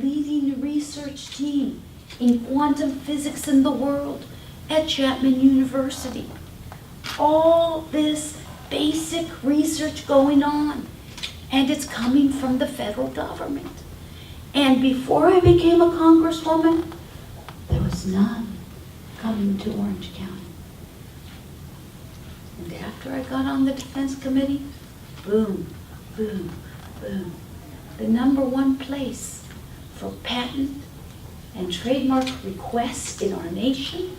leading the research team in quantum physics in the world at Chapman University. All this basic research going on, and it's coming from the federal government. And before I became a congresswoman, there was none coming to Orange County. And after I got on the Defense Committee, boom, boom, boom. The #1 place for patent and trademark requests in our nation,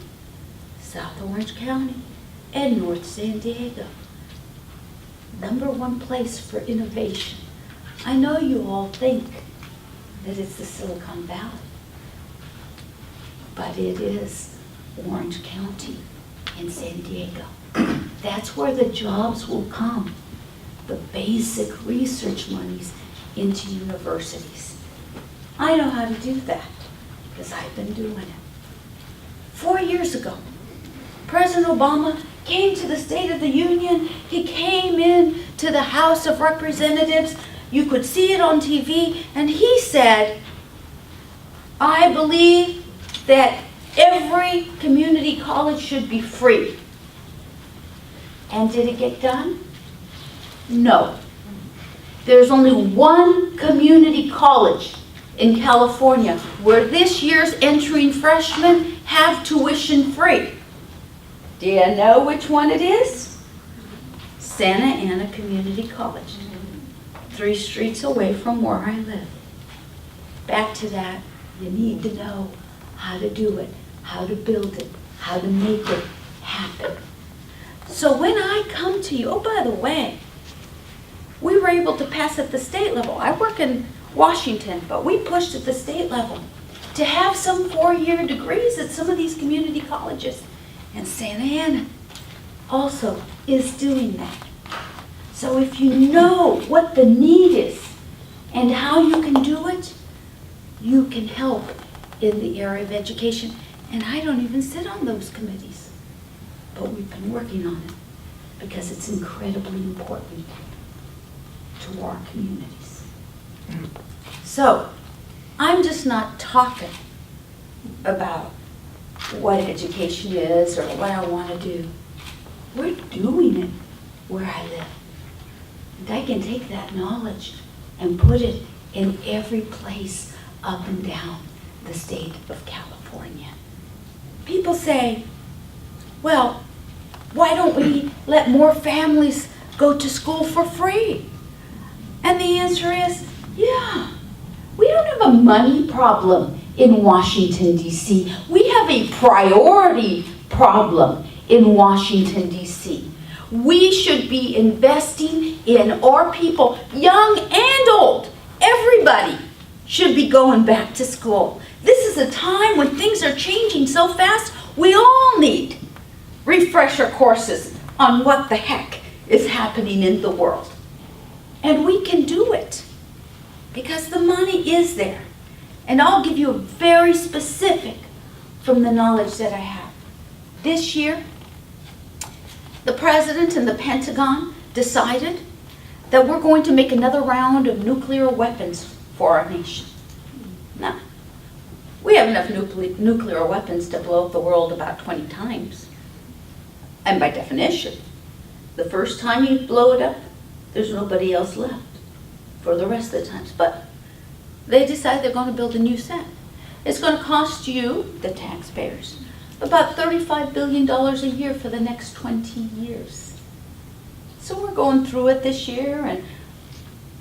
South Orange County and North San Diego. #1 place for innovation. I know you all think that it's the Silicon Valley, but it is Orange County and San Diego. That's where the jobs will come, the basic research monies into universities. I know how to do that because I've been doing it. 4 years ago, President Obama came to the State of the Union. He came in to the House of Representatives. You could see it on TV, and he said, I believe that every community college should be free. And did it get done? No. There's only one community college in California where this year's entering freshmen have tuition free. Do you know which one it is? Santa Ana Community College, 3 streets away from where I live. Back to that, you need to know how to do it, how to build it, how to make it happen. So when I come to you, oh, by the way, we were able to pass at the state level. I work in Washington, but we pushed at the state level to have some 4-year degrees at some of these community colleges. And Santa Ana also is doing that. So if you know what the need is and how you can do it, you can help in the area of education. And I don't even sit on those committees, but we've been working on it because it's incredibly important to our communities. So I'm just not talking about what education is or what I want to do. We're doing it where I live. And I can take that knowledge and put it in every place up and down the state of California. People say, well, why don't we let more families go to school for free? And the answer is, yeah, we don't have a money problem in Washington, D.C. We have a priority problem in Washington, D.C. We should be investing in our people, young and old. Everybody should be going back to school. This is a time when things are changing so fast, we all need refresher courses on what the heck is happening in the world. And we can do it because the money is there. And I'll give you a very specific from the knowledge that I have. This year, the President and the Pentagon decided that we're going to make another round of nuclear weapons for our nation. Now, we have enough nuclear weapons to blow up the world about 20 times. And by definition, the first time you blow it up, there's nobody else left for the rest of the times. But they decide they're going to build a new set. It's going to cost you, the taxpayers, about $35 billion a year for the next 20 years. So we're going through it this year, and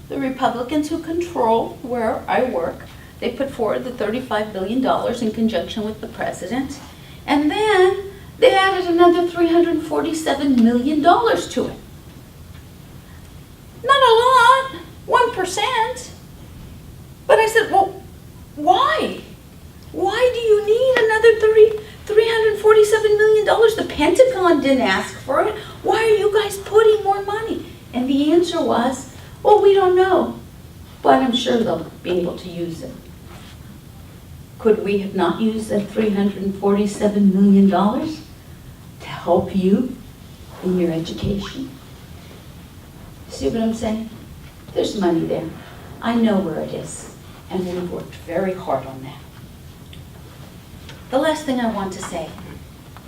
the Republicans who control where I work, they put forward the $35 billion in conjunction with the president, and then they added another $347 million to it. Not a lot, 1%. But I said, well, why? Why do you need another $347 million? The Pentagon didn't ask for it. Why are you guys putting more money? And the answer was, well, we don't know, but I'm sure they'll be able to use it. Could we have not used that $347 million to help you in your education? See what I'm saying? There's money there. I know where it is. and we've worked very hard on that. The last thing I want to say,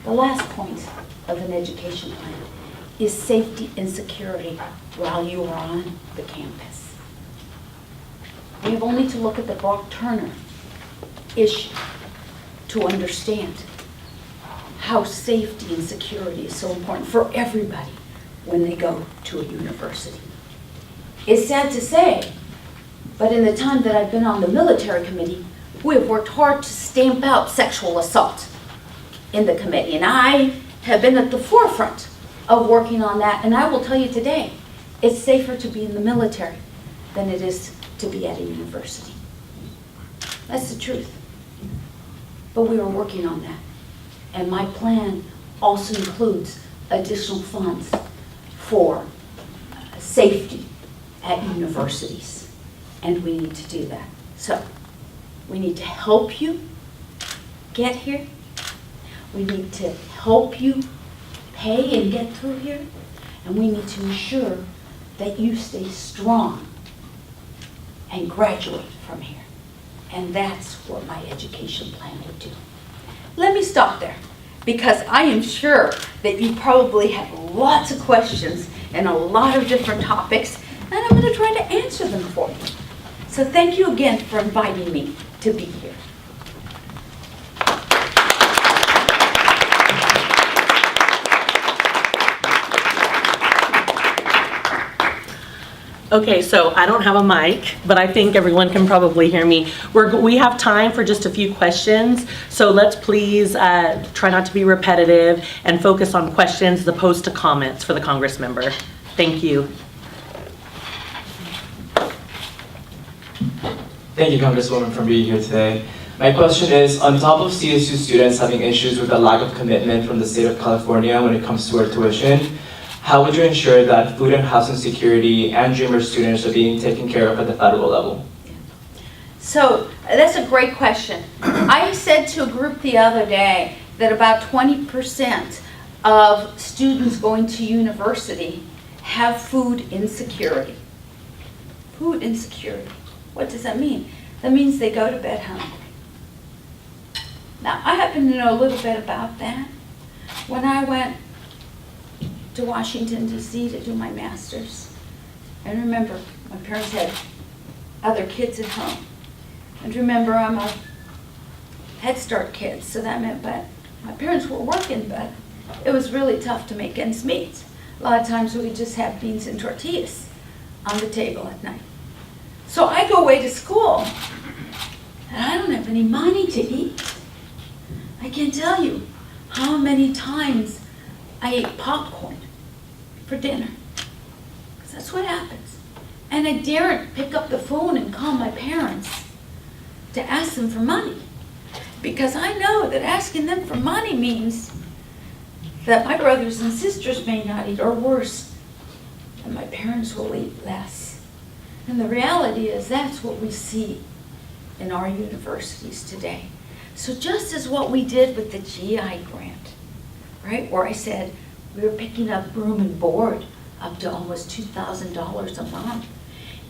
the last point of an education plan is safety and security while you are on the campus. We have only to look at the Brock-Turner issue to understand how safety and security is so important for everybody when they go to a university. It's sad to say, but in the time that I've been on the military committee, we have worked hard to stamp out sexual assault in the committee, and I have been at the forefront of working on that, and I will tell you today, it's safer to be in the military than it is to be at a university. That's the truth. But we are working on that. And my plan also includes additional funds for safety at universities. And we need to do that. So, we need to help you get here. We need to help you pay and get through here. And we need to ensure that you stay strong and graduate from here. And that's what my education plan would do. Let me stop there, because I am sure that you probably have lots of questions and a lot of different topics, and I'm going to try to answer them for you. So thank you again for inviting me to be here. Okay, so I don't have a mic, but I think everyone can probably hear me. We have time for just a few questions, so let's please try not to be repetitive and focus on questions as opposed to comments for the Congress member. Thank you. Thank you, Congresswoman, for being here today. My question is, on top of CSU students having issues with the lack of commitment from the state of California when it comes to our tuition, how would you ensure that food and housing security and Dreamer students are being taken care of at the federal level? So that's a great question. I said to a group the other day that about 20% of students going to university have food insecurity. Food insecurity. What does that mean? That means they go to bed hungry. Now, I happen to know a little bit about that. When I went to Washington, D.C. to do my master's, and remember, my parents had other kids at home. And remember, I'm a Head Start kid, so that meant, but my parents were working, but it was really tough to make ends meet. A lot of times we just have beans and tortillas on the table at night. So I go away to school, and I don't have any money to eat. I can't tell you how many times I ate popcorn for dinner, because that's what happens. And I daren't pick up the phone and call my parents to ask them for money, because I know that asking them for money means that my brothers and sisters may not eat, or worse, that my parents will eat less. And the reality is that's what we see in our universities today. So just as what we did with the GI grant, right, where I said we were picking up room and board up to almost $2,000 a month,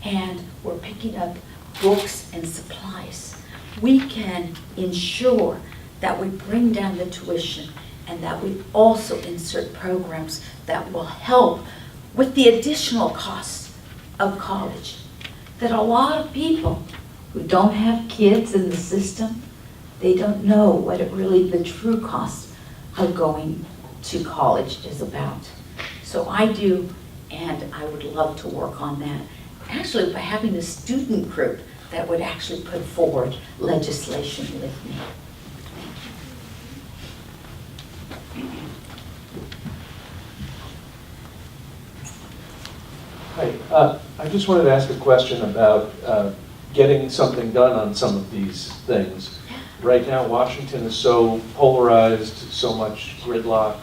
and we're picking up books and supplies. We can ensure that we bring down the tuition and that we also insert programs that will help with the additional costs of college. That a lot of people who don't have kids in the system, they don't know what it really, the true cost of going to college is about. So I do, and I would love to work on that. Actually, by having a student group that would actually put forward legislation with me. Hi, I just wanted to ask a question about getting something done on some of these things. Right now, Washington is so polarized, so much gridlock,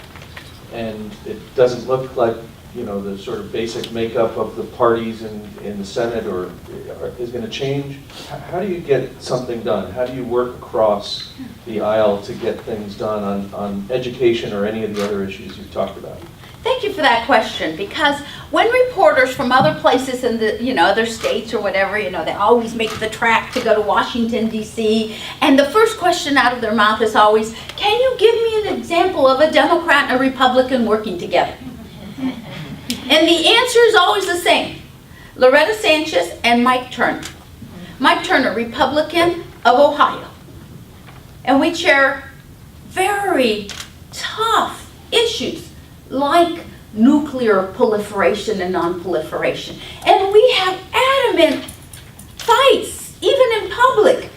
and it doesn't look like, you know, the sort of basic makeup of the parties in the Senate or is going to change. How do you get something done? How do you work across the aisle to get things done on education or any of the other issues you've talked about? Thank you for that question, because when reporters from other places in the, other states or whatever, they always make the trek to go to Washington, D.C., and the first question out of their mouth is always, can you give me an example of a Democrat and a Republican working together? And the answer is always the same. Loretta Sanchez and Mike Turner. Mike Turner, Republican of Ohio. And we share very tough issues like nuclear proliferation and non-proliferation. And we have adamant fights, even in public,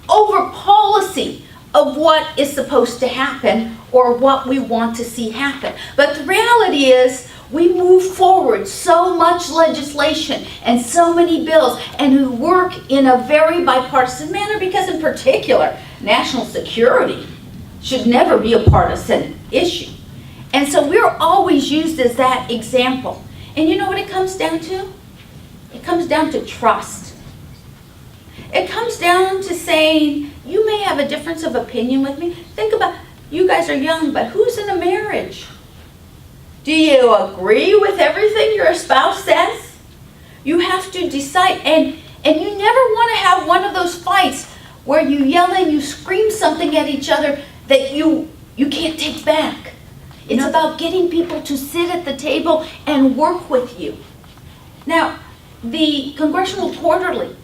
over policy of what is supposed to happen or what we want to see happen. But the reality is, we move forward so much legislation and so many bills, and we work in a very bipartisan manner because, in particular, national security should never be a partisan issue. And so we're always used as that example. And you know what it comes down to? It comes down to trust. It comes down to saying, you may have a difference of opinion with me. Think about, you guys are young, but who's in a marriage? Do you agree with everything your spouse says? You have to decide, and you never want to have one of those fights where you yell and you scream something at each other that you can't take back. It's about getting people to sit at the table and work with you. Now, the Congressional Quarterly,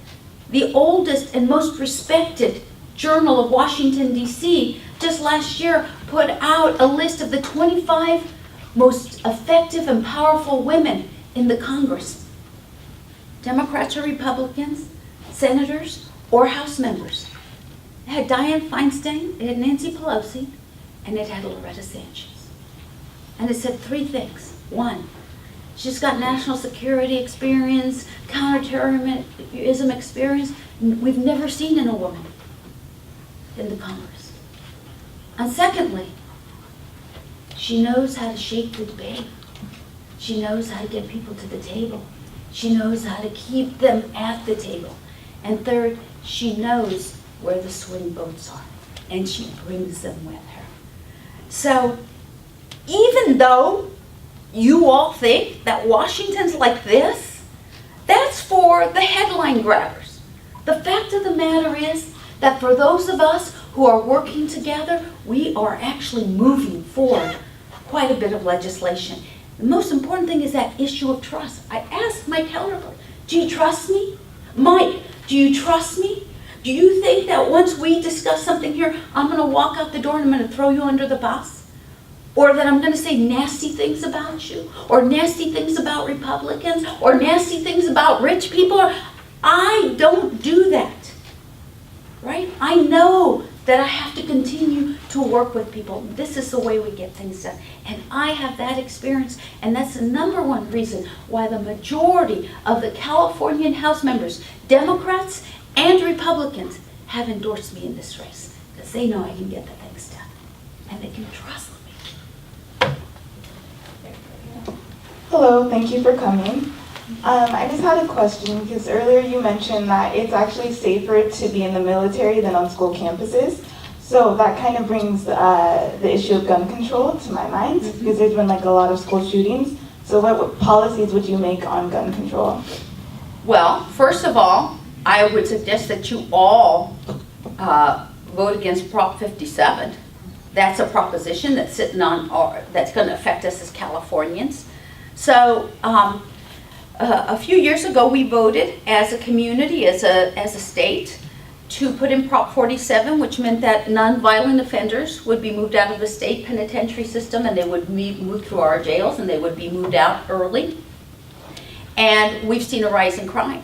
the oldest and most respected journal of Washington, D.C., just last year put out a list of the 25 most effective and powerful women in the Congress. Democrats or Republicans, senators or House members. It had Dianne Feinstein, it had Nancy Pelosi, and it had Loretta Sanchez. And it said three things. One, she's got national security experience, counterterrorism experience we've never seen in a woman in the Congress. And secondly, she knows how to shape the debate. She knows how to get people to the table. She knows how to keep them at the table. And third, she knows where the swing votes are, and she brings them with her. So even though you all think that Washington's like this, that's for the headline grabbers. The fact of the matter is that for those of us who are working together, we are actually moving forward quite a bit of legislation. The most important thing is that issue of trust. I asked my counterpart, do you trust me? Mike, do you trust me? Do you think that once we discuss something here, I'm going to walk out the door and I'm going to throw you under the bus? Or that I'm going to say nasty things about you? Or nasty things about Republicans? Or nasty things about rich people? I don't do that, right? I know that I have to continue to work with people. This is the way we get things done. And I have that experience, and that's the number one reason why the majority of the Californian House members, Democrats and Republicans, have endorsed me in this race, because they know I can get the things done, and they can trust me. Hello, thank you for coming. I just had a question, because earlier you mentioned that it's actually safer to be in the military than on school campuses. So that kind of brings the issue of gun control to my mind, because there's been like a lot of school shootings. So what policies would you make on gun control? Well, first of all, I would suggest that you all vote against Prop 57. That's a proposition that's sitting on, or that's going to affect us as Californians. So a few years ago, we voted as a community, as a state, to put in Prop 47, which meant that nonviolent offenders would be moved out of the state penitentiary system, and they would be moved through our jails, and they would be moved out early. And we've seen a rise in crime.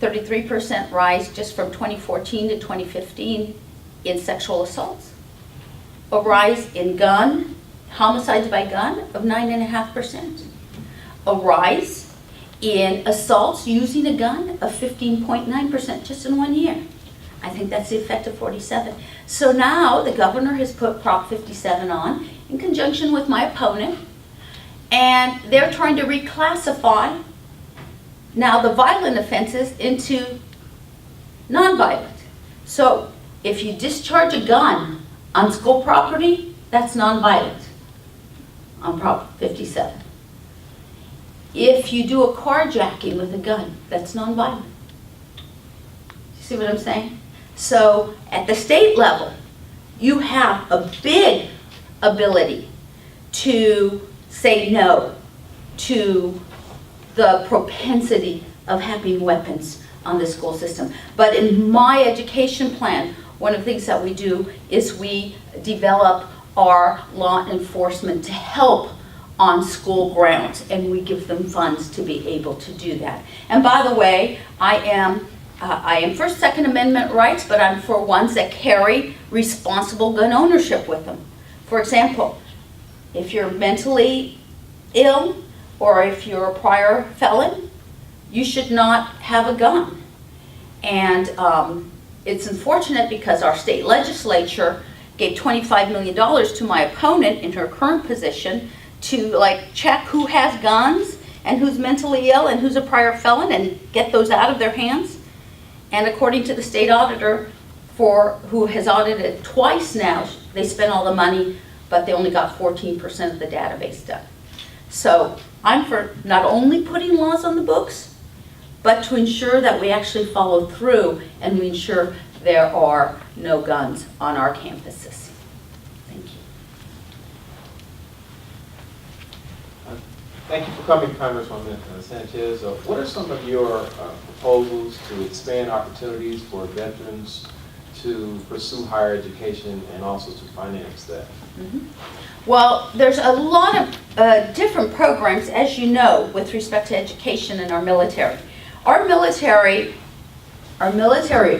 33% rise just from 2014 to 2015 in sexual assaults. A rise in homicides by gun of 9.5%. A rise in assaults using a gun of 15.9% just in 1 year. I think that's the effect of 47. So now the governor has put Prop 57 on in conjunction with my opponent, and they're trying to reclassify now the violent offenses into nonviolent. So if you discharge a gun on school property, that's nonviolent on Prop 57. if you do a carjacking with a gun, that's nonviolent. You see what I'm saying? So at the state level, you have a big ability to say no to the propensity of having weapons on the school system. But in my education plan, one of the things that we do is we develop our law enforcement to help on school grounds, and we give them funds to be able to do that. And by the way, I am for Second Amendment rights, but I'm for ones that carry responsible gun ownership with them. For example, if you're mentally ill or if you're a prior felon, you should not have a gun. And it's unfortunate because our state legislature gave $25 million to my opponent in her current position to check who has guns and who's mentally ill and who's a prior felon and get those out of their hands. And according to the state auditor, who has audited twice now, they spent all the money, but they only got 14% of the database done. So I'm for not only putting laws on the books, but to ensure that we actually follow through and we ensure there are no guns on our campuses. Thank you. Thank you for coming, Congresswoman Sanchez. What are some of your proposals to expand opportunities for veterans to pursue higher education and also to finance that? Mm-hmm. Well, there's a lot of different programs, as you know, with respect to education in our military. Our military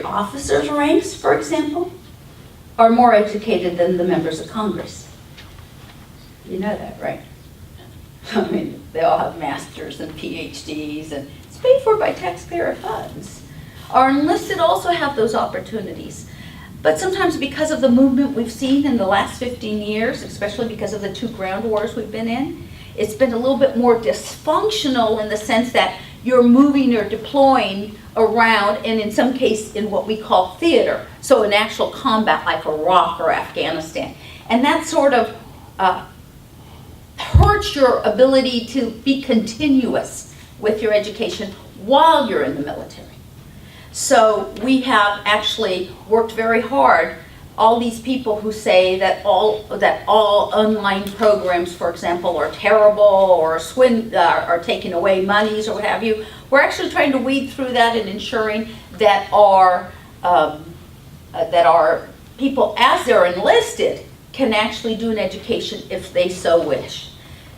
officers' ranks, for example, are more educated than the members of Congress. You know that, right? I mean, they all have masters and PhDs, and it's paid for by taxpayer funds. Our enlisted also have those opportunities. But sometimes because of the movement we've seen in the last 15 years, especially because of the 2 ground wars we've been in, it's been a little bit more dysfunctional in the sense that you're moving or deploying around, and in some case in what we call theater, so in actual combat like Iraq or Afghanistan. And that sort of hurts your ability to be continuous with your education while you're in the military. So we have actually worked very hard. All these people who say that all online programs, for example, are terrible or are taking away monies or what have you, we're actually trying to weed through that and ensuring that our people, as they're enlisted, can actually do an education if they so wish.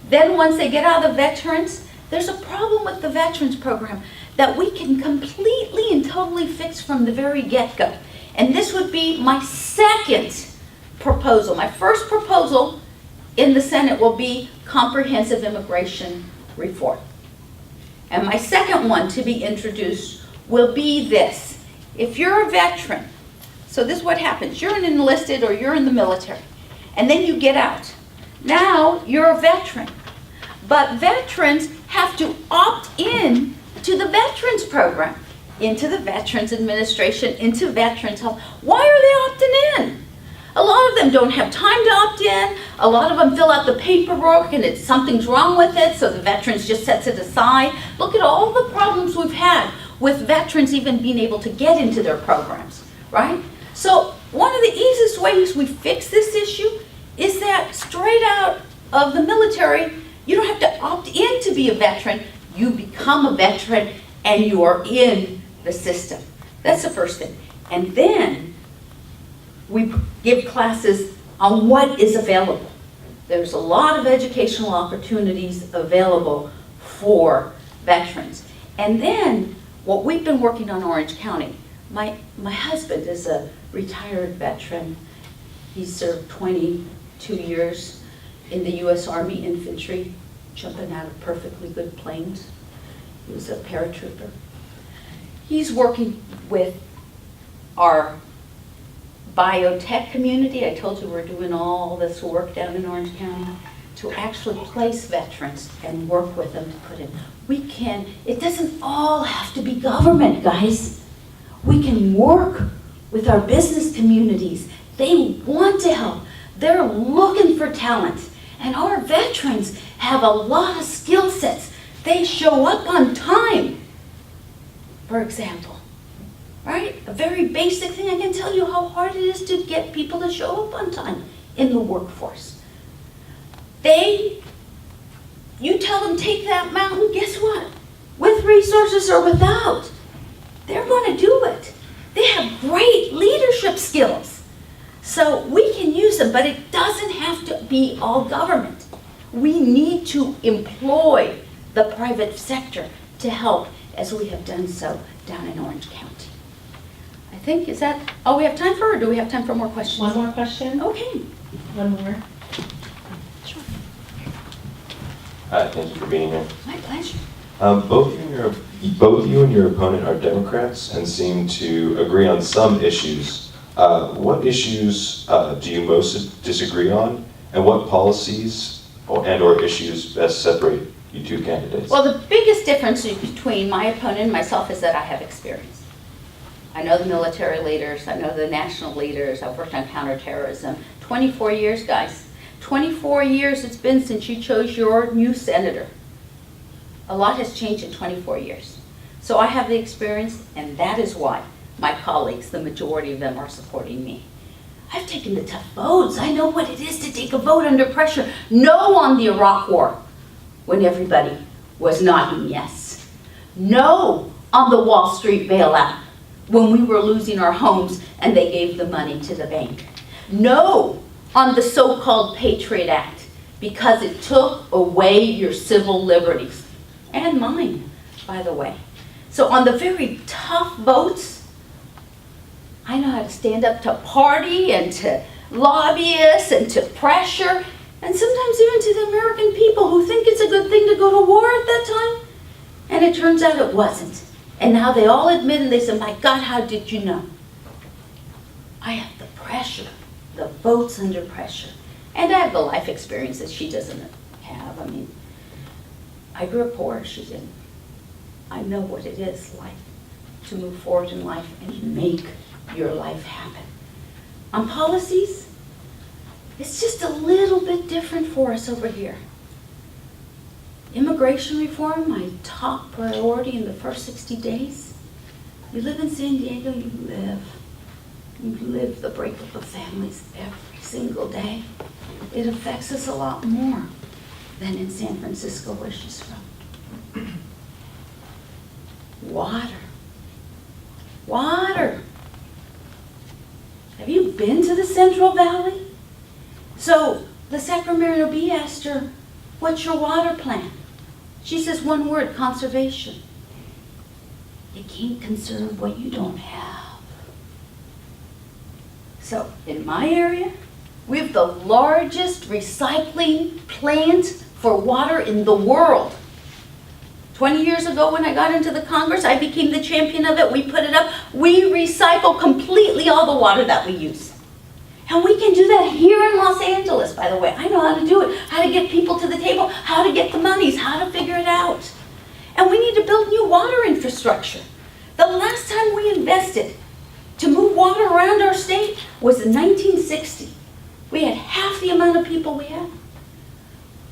Then once they get out of veterans, there's a problem with the veterans program that we can completely and totally fix from the very get-go. And this would be my second proposal. My first proposal in the Senate will be comprehensive immigration reform. And my second one to be introduced will be this. If you're a veteran, so this is what happens. You're an enlisted or you're in the military, and then you get out. Now you're a veteran. But veterans have to opt in to the veterans program, into the Veterans Administration, into Veterans Health. Why are they opting in? A lot of them don't have time to opt in. A lot of them fill out the paperwork and something's wrong with it, so the veterans just sets it aside. Look at all the problems we've had with veterans even being able to get into their programs, right? So one of the easiest ways we fix this issue is that straight out of the military, you don't have to opt in to be a veteran. You become a veteran and you are in the system. That's the first thing. And then we give classes on what is available. There's a lot of educational opportunities available for veterans. And then what we've been working on in Orange County, my husband is a retired veteran. He served 22 years in the U.S. Army Infantry, jumping out of perfectly good planes. He was a paratrooper. He's working with our biotech community. I told you we're doing all this work down in Orange County to actually place veterans and work with them to put in. It doesn't all have to be government, guys. We can work with our business communities. They want to help. They're looking for talent. And our veterans have a lot of skill sets They show up on time, for example, right? A very basic thing. I can tell you how hard it is to get people to show up on time in the workforce. You tell them take that mountain, guess what? With resources or without, they're going to do it. They have great leadership skills. So we can use them, but it doesn't have to be all government. We need to employ the private sector to help, as we have done so down in Orange County. I think, is that all we have time for, or do we have time for more questions? One more question? Okay. One more. Hi, thank you for being here. My pleasure. Both you and your opponent are Democrats and seem to agree on some issues. What issues do you most disagree on, and what policies or issues best separate you two candidates? Well, the biggest difference between my opponent and myself is that I have experience. I know the military leaders, I know the national leaders, I've worked on counterterrorism. 24 years, guys. 24 years it's been since you chose your new senator. A lot has changed in 24 years. So I have the experience, and that is why my colleagues, the majority of them, are supporting me. I've taken the tough votes. I know what it is to take a vote under pressure. No on the Iraq War, when everybody was nodding yes. No on the Wall Street bailout, when we were losing our homes and they gave the money to the bank. No on the so-called Patriot Act, because it took away your civil liberties. And mine, by the way. So on the very tough votes, I know how to stand up to party and to lobbyists and to pressure, and sometimes even to the American people who think it's a good thing to go to war at that time. And it turns out it wasn't. And now they all admit, and they say, my God, how did you know? I have the pressure, the votes under pressure. And I have the life experience that she doesn't have. I mean, I grew up poor, she didn't. I know what it is like to move forward in life and make your life happen. On policies, it's just a little bit different for us over here. Immigration reform, my top priority in the first 60 days. You live in San Diego, you live the breakup of families every single day. It affects us a lot more than in San Francisco, where she's from. Water. Water. Have you been to the Central Valley? So the Sacramento Bee asked her, what's your water plan? She says one word, conservation. You can't conserve what you don't have. So in my area, we have the largest recycling plant for water in the world. 20 years ago when I got into the Congress, I became the champion of it. We put it up. We recycle completely all the water that we use. And we can do that here in Los Angeles, by the way. I know how to do it, how to get people to the table, how to get the monies, how to figure it out. And we need to build new water infrastructure. The last time we invested to move water around our state was in 1960. We had half the amount of people we have.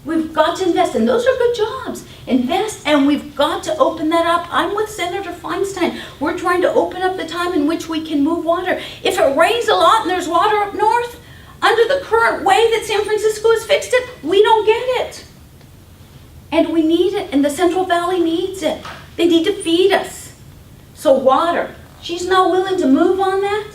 We've got to invest, and those are good jobs. Invest, and we've got to open that up. I'm with Senator Feinstein. We're trying to open up the time in which we can move water. If it rains a lot and there's water up north, under the current way that San Francisco has fixed it, we don't get it. And we need it, and the Central Valley needs it. They need to feed us. So water, she's not willing to move on that.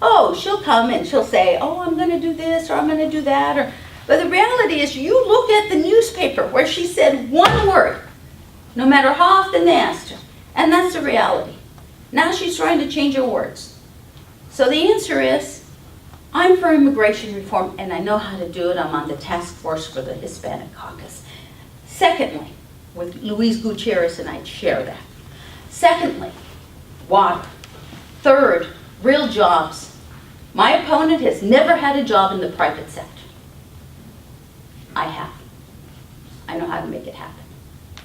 Oh, she'll come and she'll say, oh, I'm going to do this or I'm going to do that. But the reality is, you look at the newspaper where she said one word, no matter how often they asked her. And that's the reality. Now she's trying to change her words. So the answer is, I'm for immigration reform, and I know how to do it. I'm on the task force for the Hispanic caucus. Secondly, with Luis Gutierrez and I share that. Secondly, water. Third, real jobs. My opponent has never had a job in the private sector. I have. I know how to make it happen.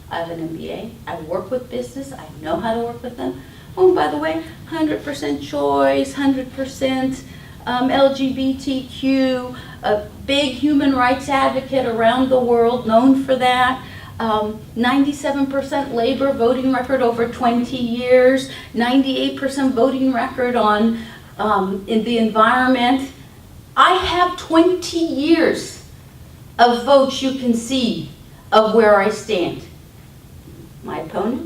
I have an MBA. I work with business. I know how to work with them. Oh, by the way, 100% choice, 100% LGBTQ, a big human rights advocate around the world, known for that. 97% labor voting record over 20 years, 98% voting record on in the environment. I have 20 years of votes you can see of where I stand. My opponent